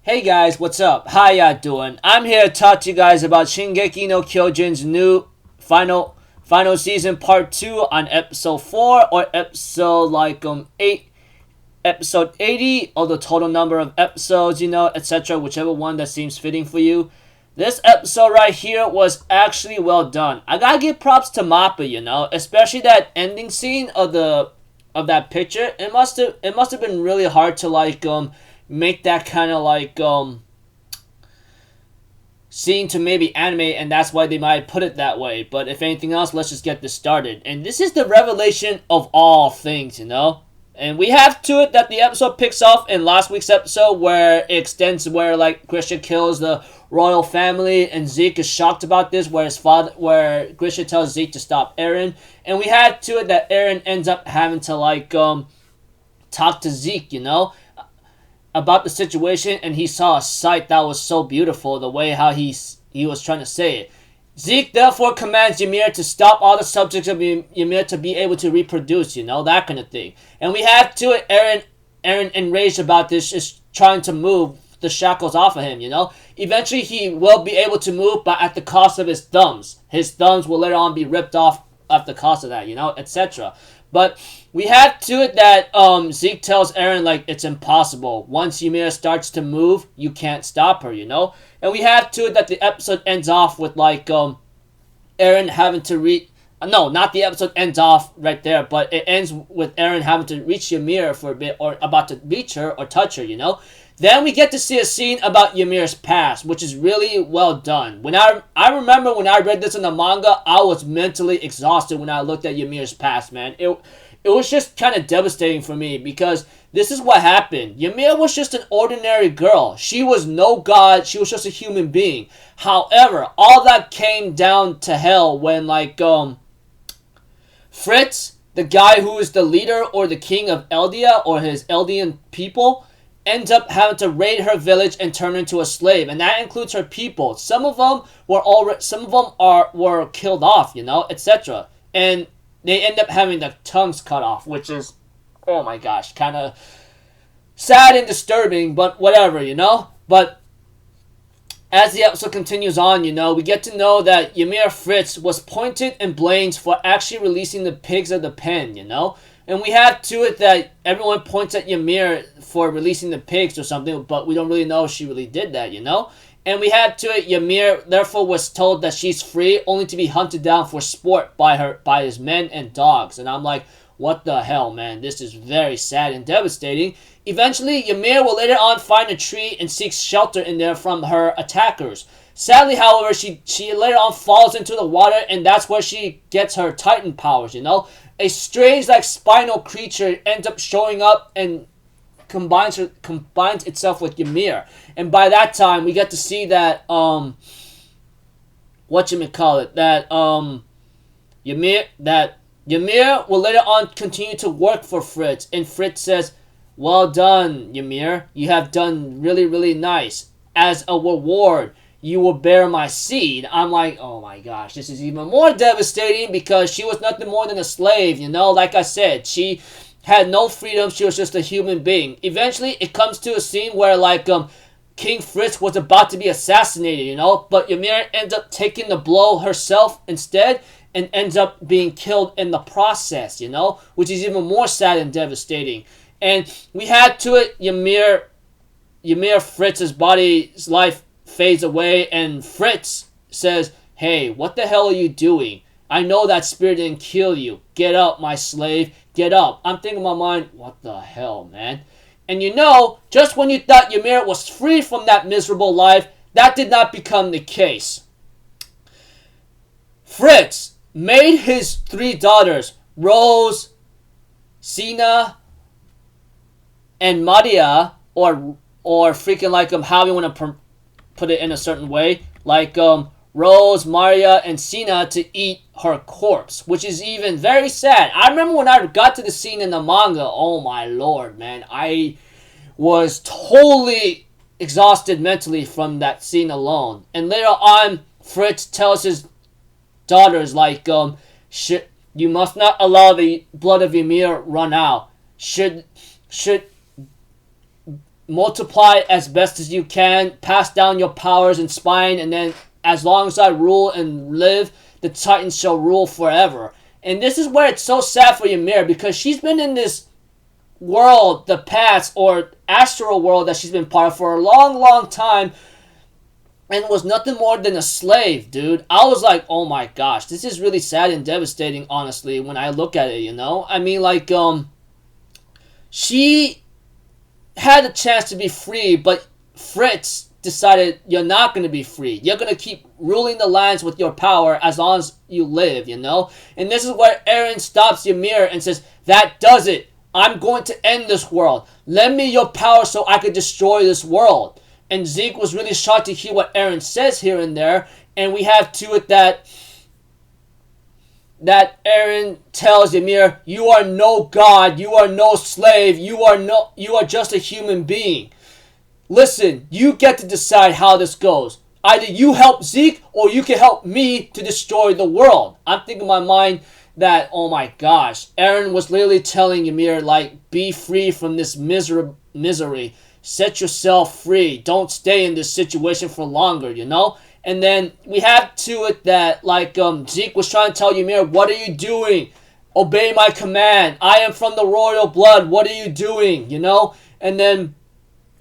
Hey guys, what's up? How ya doing? I'm here to talk to you guys about Shingeki no Kyojin's new final season part 2 on episode 4 or episode 8 episode 80 or the total number of episodes, etc. whichever one that seems fitting for you. This episode right here was actually well done. I gotta give props to Mappa, especially that ending scene of that picture. It must have been really hard to make that kind of scene to maybe animate, and that's why they might put it that way. But if anything else, let's just get this started. And this is the revelation of all things. And we have to it that the episode picks off in last week's episode where it extends where Grisha kills the royal family and Zeke is shocked about this where Grisha tells Zeke to stop Eren. And we had to it that Eren ends up having to talk to Zeke, about the situation, and he saw a sight that was so beautiful, the way how he was trying to say it. Zeke therefore commands Ymir to stop all the subjects of Ymir to be able to reproduce, that kind of thing. And we have to it, Eren enraged about this, is trying to move the shackles off of him, Eventually he will be able to move, but at the cost of his thumbs. His thumbs will later on be ripped off at the cost of that, etc. But we have to it that Zeke tells Eren it's impossible. Once Ymir starts to move, you can't stop her, And we have to it that the episode ends off with Eren having to reach. No, not the episode ends off right there, but it ends with Eren having to reach Ymir for a bit, or about to reach her or touch her, Then we get to see a scene about Ymir's past, which is really well done. I remember when I read this in the manga, I was mentally exhausted when I looked at Ymir's past, man. It was just kind of devastating for me, because this is what happened. Ymir was just an ordinary girl. She was no god. She was just a human being. However, all that came down to hell when Fritz, the guy who is the leader or the king of Eldia or his Eldian people, ends up having to raid her village and turn her into a slave, and that includes her people. Some of them were killed off, etc. And they end up having their tongues cut off, which is, oh my gosh, kind of sad and disturbing, but whatever, But as the episode continues on, we get to know that Ymir Fritz was pointed and blamed for actually releasing the pigs of the pen, And we have to it that everyone points at Ymir for releasing the pigs or something, but we don't really know if she really did that, And we have to it, Ymir therefore was told that she's free, only to be hunted down for sport by his men and dogs. And I'm like, what the hell, man? This is very sad and devastating. Eventually, Ymir will later on find a tree and seek shelter in there from her attackers. Sadly, however, she later on falls into the water, and that's where she gets her Titan powers, A strange, spinal creature ends up showing up and combines itself with Ymir. And by that time, we get to see that, Ymir will later on continue to work for Fritz, and Fritz says, "Well done, Ymir. You have done really, really nice. As a reward, you will bear my seed." I'm like, oh my gosh, this is even more devastating, because she was nothing more than a slave, Like I said, she had no freedom. She was just a human being. Eventually, it comes to a scene where, King Fritz was about to be assassinated, But Ymir ends up taking the blow herself instead, and ends up being killed in the process, Which is even more sad and devastating. And we had to it, Ymir Fritz's body's life fades away, and Fritz says, "Hey, what the hell are you doing? I know that spirit didn't kill you. Get up, my slave. Get up." I'm thinking in my mind, what the hell, man? And just when you thought Ymir was free from that miserable life, that did not become the case. Fritz made his 3 daughters, Rose, Sina, and Maria, or freaking how you want to put it in a certain way, Rose, Maria, and Sina to eat her corpse, which is even very sad. I remember when I got to the scene in the manga, oh my lord, man, I was totally exhausted mentally from that scene alone. And later on, Fritz tells his daughters, you must not allow the blood of Ymir run out. Should multiply as best as you can, pass down your powers in spine, and then as long as I rule and live, the Titans shall rule forever. And this is where it's so sad for Ymir, because she's been in this world, the past, or astral world that she's been part of for a long, long time, and was nothing more than a slave, dude. I was like, oh my gosh, this is really sad and devastating, honestly, when I look at it, you know? I mean, like, she had a chance to be free, but Fritz decided you're not going to be free. You're going to keep ruling the lands with your power as long as you live, you know? And this is where Eren stops Ymir and says, that does it. I'm going to end this world. Lend me your power so I could destroy this world. And Zeke was really shocked to hear what Eren says here and there. And we have to it that Eren tells Ymir, you are no god, you are no slave, you are just a human being. Listen, you get to decide how this goes. Either you help Zeke or you can help me to destroy the world. I'm thinking in my mind that, oh my gosh, Eren was literally telling Ymir, like, be free from this misery. Set yourself free. Don't stay in this situation for longer, you know? And then we have to it that, like, Zeke was trying to tell Ymir, what are you doing? Obey my command. I am from the royal blood. What are you doing? You know? And then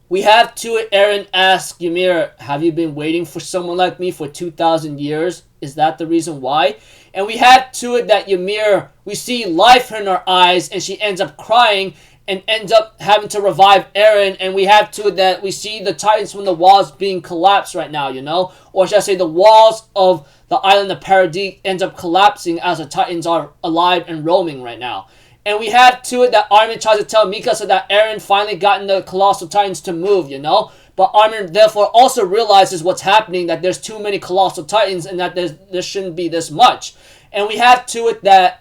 we have to it, Eren asks Ymir, have you been waiting for someone like me for 2,000 years? Is that the reason why? And we have to it that Ymir, we see life in her eyes, and she ends up crying and ends up having to revive Eren. And we have to it that we see the Titans from the walls being collapsed right now, you know? Or should I say the walls of the island of Paradis ends up collapsing as the Titans are alive and roaming right now. And we have to it that Armin tries to tell Mikasa that Eren finally gotten the Colossal Titans to move, you know? But Armin therefore also realizes what's happening, that there's too many Colossal Titans and that there shouldn't be this much. And we have to it that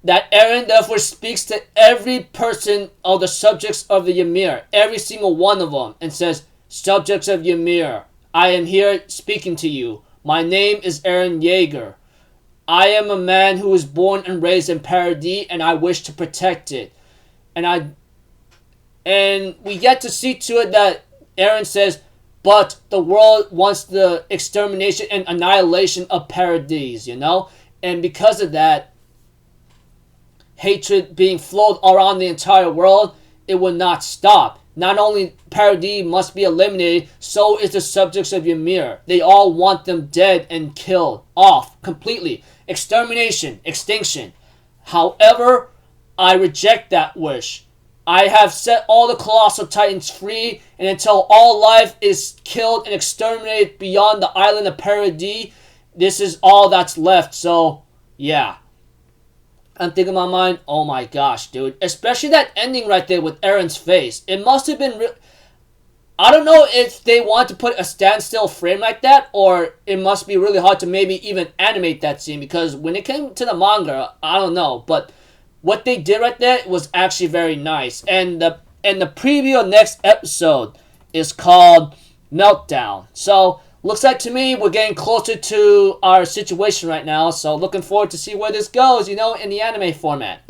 that Eren therefore speaks to every person of the subjects of the Ymir, every single one of them, and says, subjects of Ymir, I am here speaking to you. My name is Eren Yeager. I am a man who was born and raised in Paradis, and I wish to protect it. And we get to see to it that Eren says, but the world wants the extermination and annihilation of Paradis, you know? And because of that, hatred being flowed around the entire world, it will not stop. Not only Paradis must be eliminated, so is the subjects of Ymir. They all want them dead and killed off completely. Extermination, extinction. However, I reject that wish. I have set all the Colossal Titans free, and until all life is killed and exterminated beyond the island of Paradis, this is all that's left. So, yeah. I'm thinking in my mind, oh my gosh, dude. Especially that ending right there with Eren's face. It must have been I don't know if they want to put a standstill frame like that, or it must be really hard to maybe even animate that scene, because when it came to the manga, I don't know, but what they did right there was actually very nice. And the preview of next episode is called Meltdown. So, looks like to me we're getting closer to our situation right now, so looking forward to see where this goes, you know, in the anime format.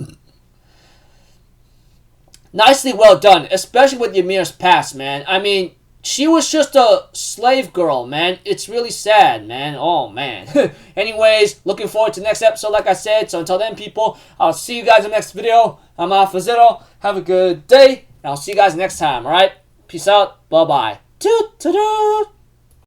Nicely well done, especially with Ymir's past, man. I mean, she was just a slave girl, man. It's really sad, man. Oh, man. Anyways, looking forward to the next episode, like I said. So until then, people, I'll see you guys in the next video. I'm Alpha Zero. Have a good day, and I'll see you guys next time, alright? Peace out. Bye-bye. Toot-toot-toot.